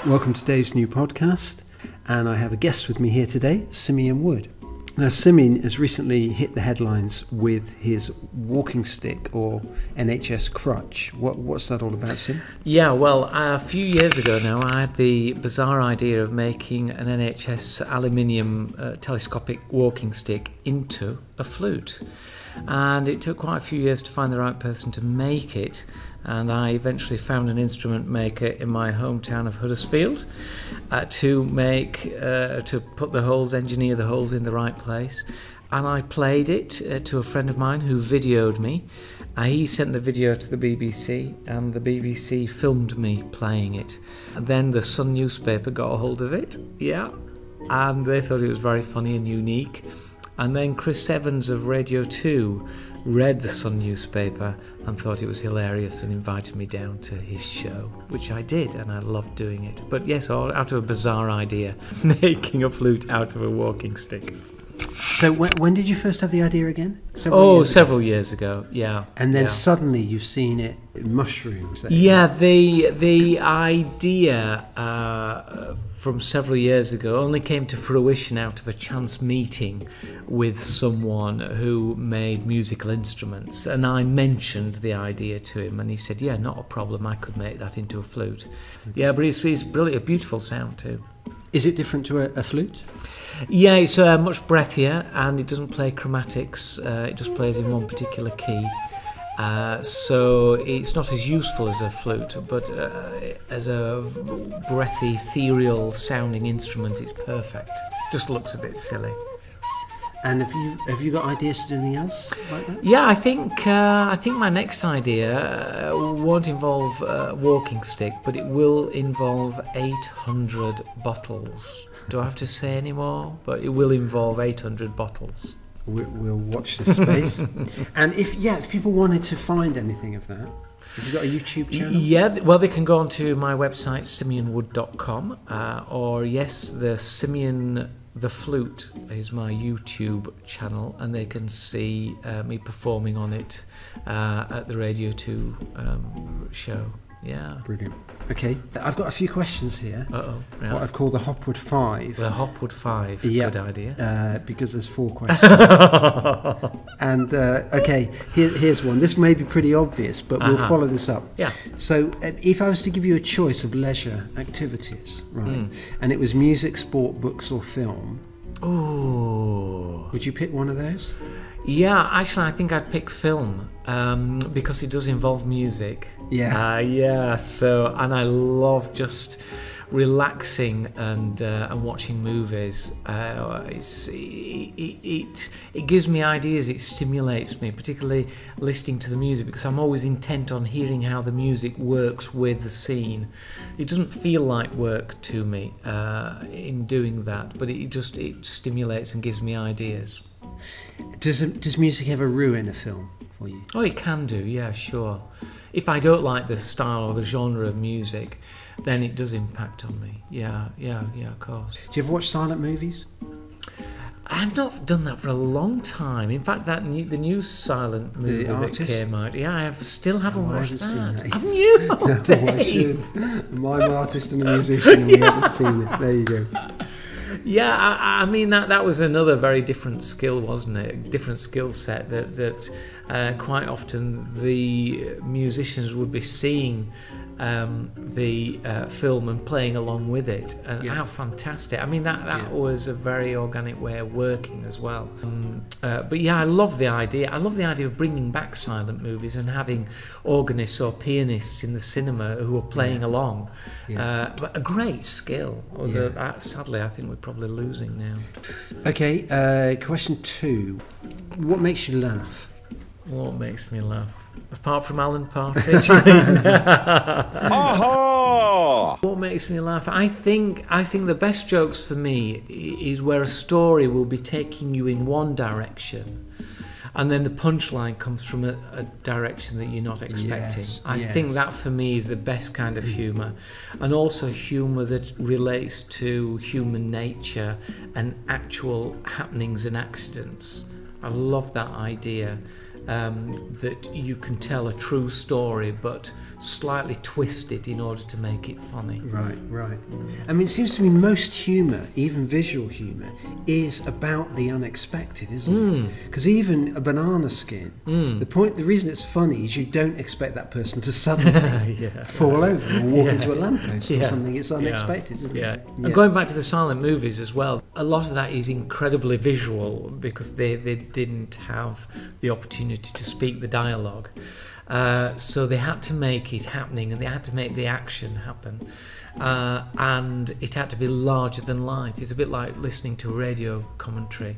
Welcome to Dave's new podcast, and I have a guest with me here today, Simeon Wood. Now, Simeon has recently hit the headlines with his walking stick or NHS crutch. What's that all about, Sim? Yeah, well, a few years ago now, I had the bizarre idea of making an NHS aluminium telescopic walking stick into a flute. And it took quite a few years to find the right person to make it, and I eventually found an instrument maker in my hometown of Huddersfield to put the holes, engineer the holes in the right place. And I played it to a friend of mine who videoed me. He sent the video to the BBC, and the BBC filmed me playing it. And then the Sun newspaper got a hold of it, and they thought it was very funny and unique. And then Chris Evans of Radio 2 read the Sun newspaper and thought it was hilarious and invited me down to his show, which I did, and I loved doing it. But yes, out of a bizarre idea, making a flute out of a walking stick. So when did you first have the idea again? Several years ago, yeah. And then suddenly you've seen it mushrooms. Yeah, the idea from several years ago only came to fruition out of a chance meeting with someone who made musical instruments, and I mentioned the idea to him, and he said, yeah, not a problem, I could make that into a flute. Yeah, but it's brilliant, a beautiful sound too. Is it different to a flute? Yeah, it's much breathier, and it doesn't play chromatics, it just plays in one particular key. So it's not as useful as a flute, but as a breathy, ethereal sounding instrument, it's perfect. Just looks a bit silly. And have you got ideas to do anything else like that? Yeah, I think my next idea won't involve a walking stick, but it will involve 800 bottles. Do I have to say any more? But it will involve 800 bottles. We'll watch this space. And if people wanted to find anything of that, have you got a YouTube channel? Yeah, well, they can go onto my website, simonwood.com, or the Simeon the Flute is my YouTube channel, and they can see me performing on it at the Radio 2 show. Yeah. Brilliant. Okay, I've got a few questions here. Yeah. What I've called the Hopwood 5. The Hopwood 5, good idea. Because there's 4 questions. And, okay, here's one. This may be pretty obvious, but we'll follow this up. Yeah. So, if I was to give you a choice of leisure activities, right, and it was music, sport, books, or film, would you pick one of those? Yeah, actually, I think I'd pick film because it does involve music. Yeah. So, and I love just relaxing and watching movies. It gives me ideas. It stimulates me, particularly listening to the music, because I'm always intent on hearing how the music works with the scene. It doesn't feel like work to me in doing that, but it stimulates and gives me ideas. Does music ever ruin a film for you? Oh, it can do, yeah, sure. If I don't like the style or the genre of music, then it does impact on me. Yeah, of course. Do you ever watch silent movies? I've not done that for a long time. In fact, the new silent movie that came out, I still haven't watched that. Haven't you? No, Dave. I'm an artist and a musician, and we haven't seen it. There you go. Yeah, I mean that was another very different skill, wasn't it? A different skill set that quite often the musicians would be seeing the film and playing along with it, and how fantastic! I mean that was a very organic way of working as well. But yeah, I love the idea. I love the idea of bringing back silent movies and having organists or pianists in the cinema who are playing along. But a great skill. Although sadly, I think we're probably losing now. Okay, question 2. What makes you laugh? What makes me laugh? Apart from Alan Partridge. What makes me laugh? I think the best jokes for me is where a story will be taking you in one direction, and then the punchline comes from a direction that you're not expecting. I think that for me is the best kind of humour, and also humour that relates to human nature and actual happenings and accidents. I love that idea. that you can tell a true story but slightly twist it in order to make it funny. Right. I mean, it seems to me most humour, even visual humour, is about the unexpected, isn't it? Because even a banana skin, the reason it's funny is you don't expect that person to suddenly fall over or walk into a lamppost or something. It's unexpected, isn't it? Yeah. And going back to the silent movies as well, a lot of that is incredibly visual because they didn't have the opportunity to speak the dialogue. So they had to make it happening, and they had to make the action happen, and it had to be larger than life. It's a bit like listening to a radio commentary.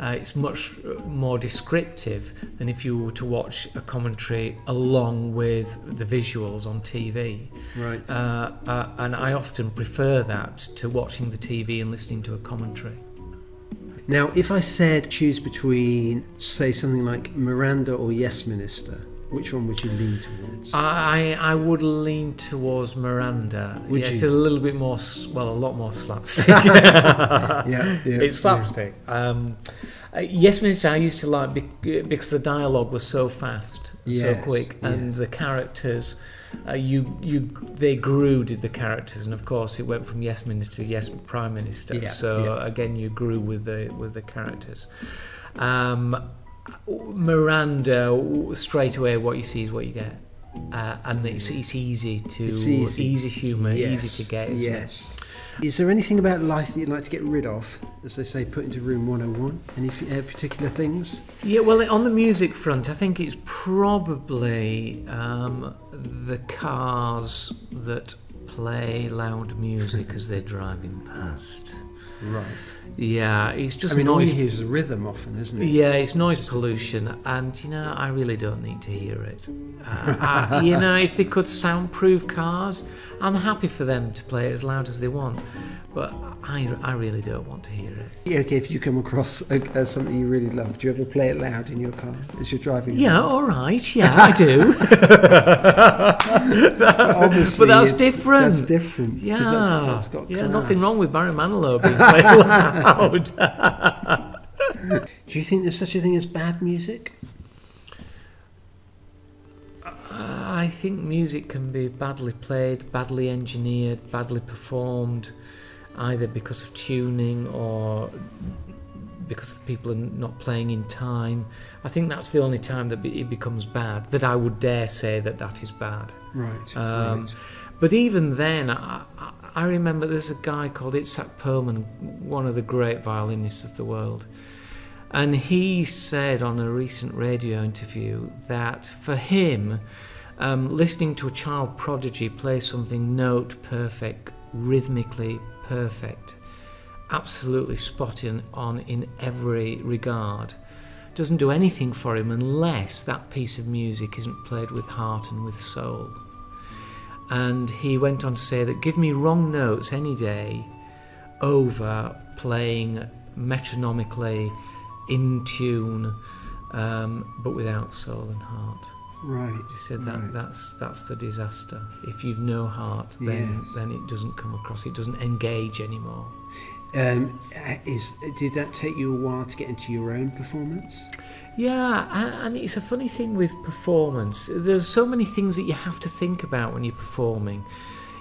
It's much more descriptive than if you were to watch a commentary along with the visuals on TV. Right. And I often prefer that to watching the TV and listening to a commentary. Now, if I said choose between, say, something like Miranda or Yes Minister, which one would you lean towards? I would lean towards Miranda. Would you? It's a little bit more, well, a lot more slapstick. It's slapstick. Yes Minister I used to like because the dialogue was so fast, so quick, and the characters, they grew, did the characters, and of course it went from Yes Minister to Yes Prime Minister. Again, you grew with the characters. Miranda, straight away what you see is what you get, and it's easy humour, easy to get, isn't it? Is there anything about life that you'd like to get rid of, as they say, put into room 101? Any particular things? Yeah, well, on the music front, I think it's probably the cars that play loud music as they're driving past. Right. Yeah, it's just all noise. you hear is the rhythm often, isn't it? Yeah, it's noise pollution, and I really don't need to hear it. If they could soundproof cars, I'm happy for them to play it as loud as they want, but I really don't want to hear it. Yeah, okay, if you come across something you really love, do you ever play it loud in your car as you're driving? Yeah, all right, yeah, I do. Obviously, but that's different. That's different. Yeah, that's got class. Nothing wrong with Barry Manilow being played loud. Do you think there's such a thing as bad music? I think music can be badly played, badly engineered, badly performed, either because of tuning or because people are not playing in time. I think that's the only time that it becomes bad, that I would dare say that is bad. Right. But even then, I remember there's a guy called Itzhak Perlman, one of the great violinists of the world, and he said on a recent radio interview that for him, listening to a child prodigy play something note perfect, rhythmically perfect, absolutely spot on in every regard, doesn't do anything for him unless that piece of music isn't played with heart and with soul. And he went on to say that give me wrong notes any day over playing metronomically in tune, but without soul and heart. Right. He said that's the disaster. If you've no heart, then it doesn't come across. It doesn't engage anymore. Did that take you a while to get into your own performance? Yeah, and it's a funny thing with performance. There's so many things that you have to think about when you're performing.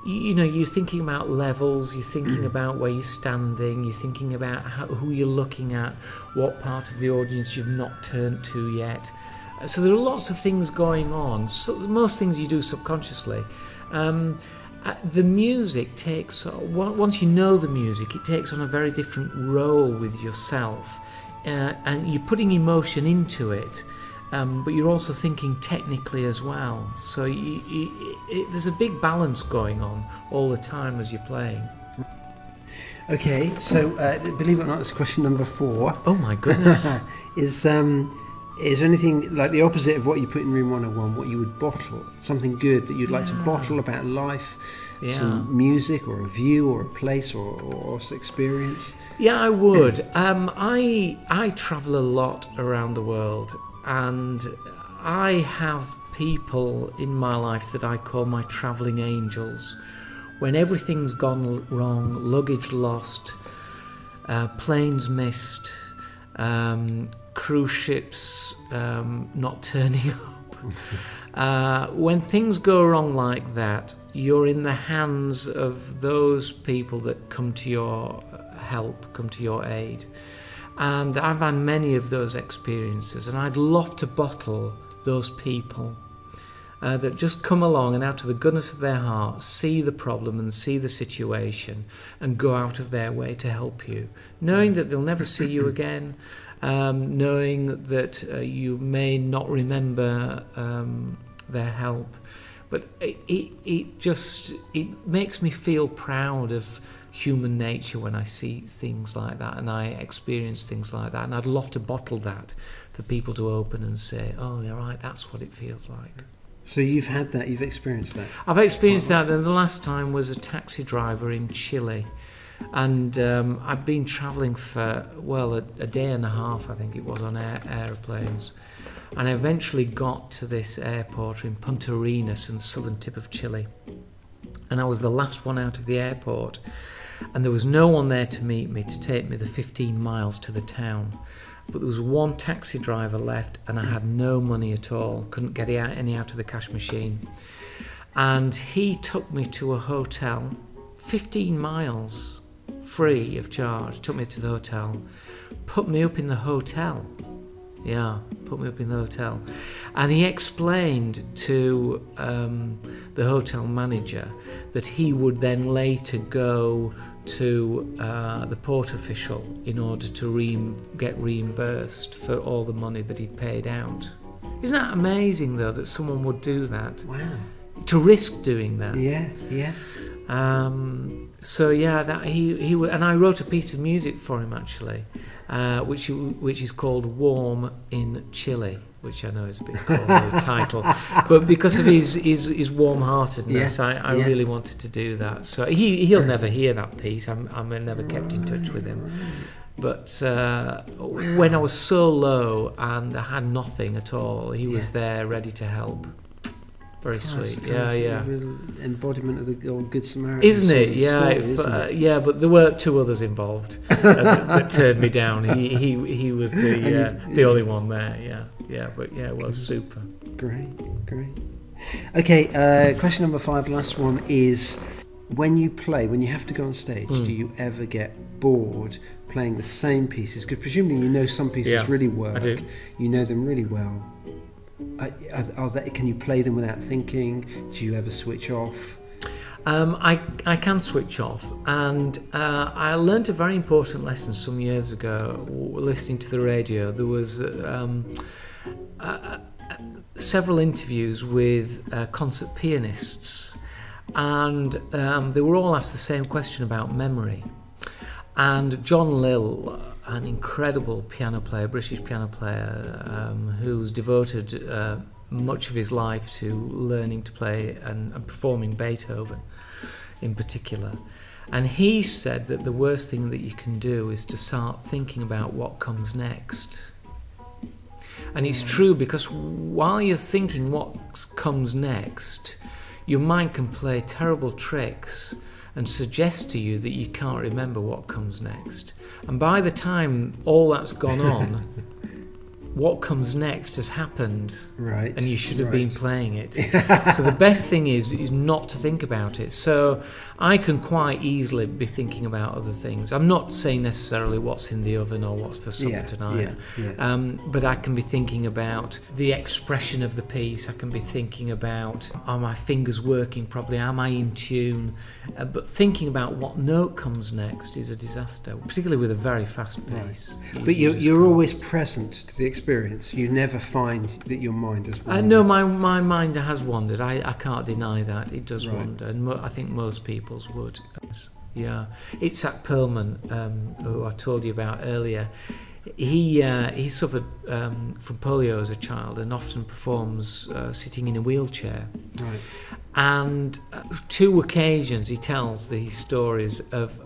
You're thinking about levels, you're thinking about where you're standing, you're thinking about who you're looking at, what part of the audience you've not turned to yet. So there are lots of things going on. So most things you do subconsciously. The music takes, once you know the music, it takes on a very different role with yourself. And you're putting emotion into it, but you're also thinking technically as well. So there's a big balance going on all the time as you're playing. Okay, so believe it or not, that's question number 4. Oh my goodness. Is there anything like the opposite of what you put in room 101, what you would bottle? Something good that you'd like to bottle about life? Some music or a view or a place or experience? Yeah, I would. I travel a lot around the world, and I have people in my life that I call my travelling angels. When everything's gone wrong, luggage lost, planes missed, cruise ships not turning up. When things go wrong like that, you're in the hands of those people that come to your help, come to your aid. And I've had many of those experiences, and I'd love to bottle those people that just come along and out of the goodness of their heart see the problem and see the situation and go out of their way to help you, knowing that they'll never see you again, knowing that you may not remember their help. But it makes me feel proud of human nature when I see things like that and I experience things like that, and I'd love to bottle that for people to open and say, oh, you're right, that's what it feels like. So you've had that, you've experienced that? I've experienced that, and the last time was a taxi driver in Chile, and I'd been travelling for, well, a day and a half, I think it was, on aeroplanes, and I eventually got to this airport in Punta Arenas in the southern tip of Chile, and I was the last one out of the airport, and there was no one there to meet me, to take me the 15 miles to the town. But there was one taxi driver left, and I had no money at all, couldn't get any out of the cash machine. And he took me to a hotel, 15 miles, free of charge, took me to the hotel, put me up in the hotel. Yeah, put me up in the hotel. And he explained to the hotel manager that he would then later go to the port official in order to get reimbursed for all the money that he'd paid out. Isn't that amazing, though, that someone would do that? Wow. To risk doing that. Yeah, yeah. So yeah, that he and I wrote a piece of music for him actually, which is called "Warm in Chile," which I know is a bit corny title, but because of his warm-heartedness, I really wanted to do that. So he'll never hear that piece. I never kept in touch with him. But when I was so low and I had nothing at all, he was there, ready to help. Very sweet. Yeah. Real embodiment of the old Good Samaritan. Isn't it? Story, isn't it? Yeah. But there were two others involved that turned me down. He was the only one there. Yeah. But yeah, it was super. Great. Okay. Question number 5, last one, is when you have to go on stage, do you ever get bored playing the same pieces? Because presumably you know some pieces really work. I do. You know them really well. Can you play them without thinking? Do you ever switch off? I can switch off, and I learned a very important lesson some years ago listening to the radio. There was several interviews with concert pianists, and they were all asked the same question about memory. And John Lill, an incredible piano player, British piano player, who's devoted much of his life to learning to play and performing Beethoven in particular. And he said that the worst thing that you can do is to start thinking about what comes next. And it's true, because while you're thinking what comes next, your mind can play terrible tricks and suggest to you that you can't remember what comes next. And by the time all that's gone on, what comes next has happened, right? And you should have been playing it. So the best thing is not to think about it. So I can quite easily be thinking about other things. I'm not saying necessarily what's in the oven or what's for supper tonight, but I can be thinking about the expression of the piece. I can be thinking about, are my fingers working properly? Am I in tune? But thinking about what note comes next is a disaster, particularly with a very fast pace. Right. But you're always present to the experience. You never find that your mind has wandered. No, my mind has wandered. I can't deny that. It does wander, and I think most people's would. Yeah. Itzhak Perlman, who I told you about earlier, he suffered from polio as a child and often performs sitting in a wheelchair. Right. And 2 occasions he tells these stories of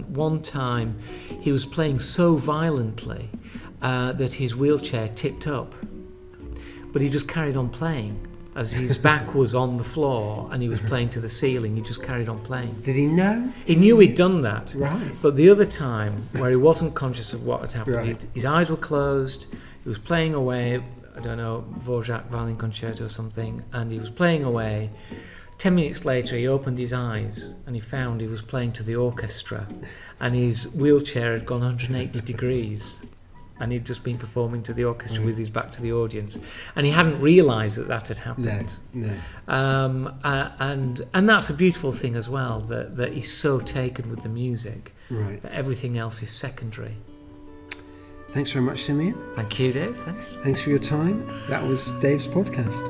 one time he was playing so violently that his wheelchair tipped up, but he just carried on playing. as his back was on the floor and he was playing to the ceiling. He just carried on playing. Did he know? He knew he'd done that. Right. But the other time, where he wasn't conscious of what had happened, Right. his eyes were closed, he was playing away, I don't know, Dvorak violin concerto or something, and he was playing away. 10 minutes later, he opened his eyes and he found he was playing to the orchestra, and his wheelchair had gone 180 degrees. And he'd just been performing to the orchestra with his back to the audience, and he hadn't realised that had happened. No. And that's a beautiful thing as well, that he's so taken with the music Right. that everything else is secondary. Thanks very much, Simeon. Thank you, Dave. Thanks. Thanks for your time. That was Dave's podcast.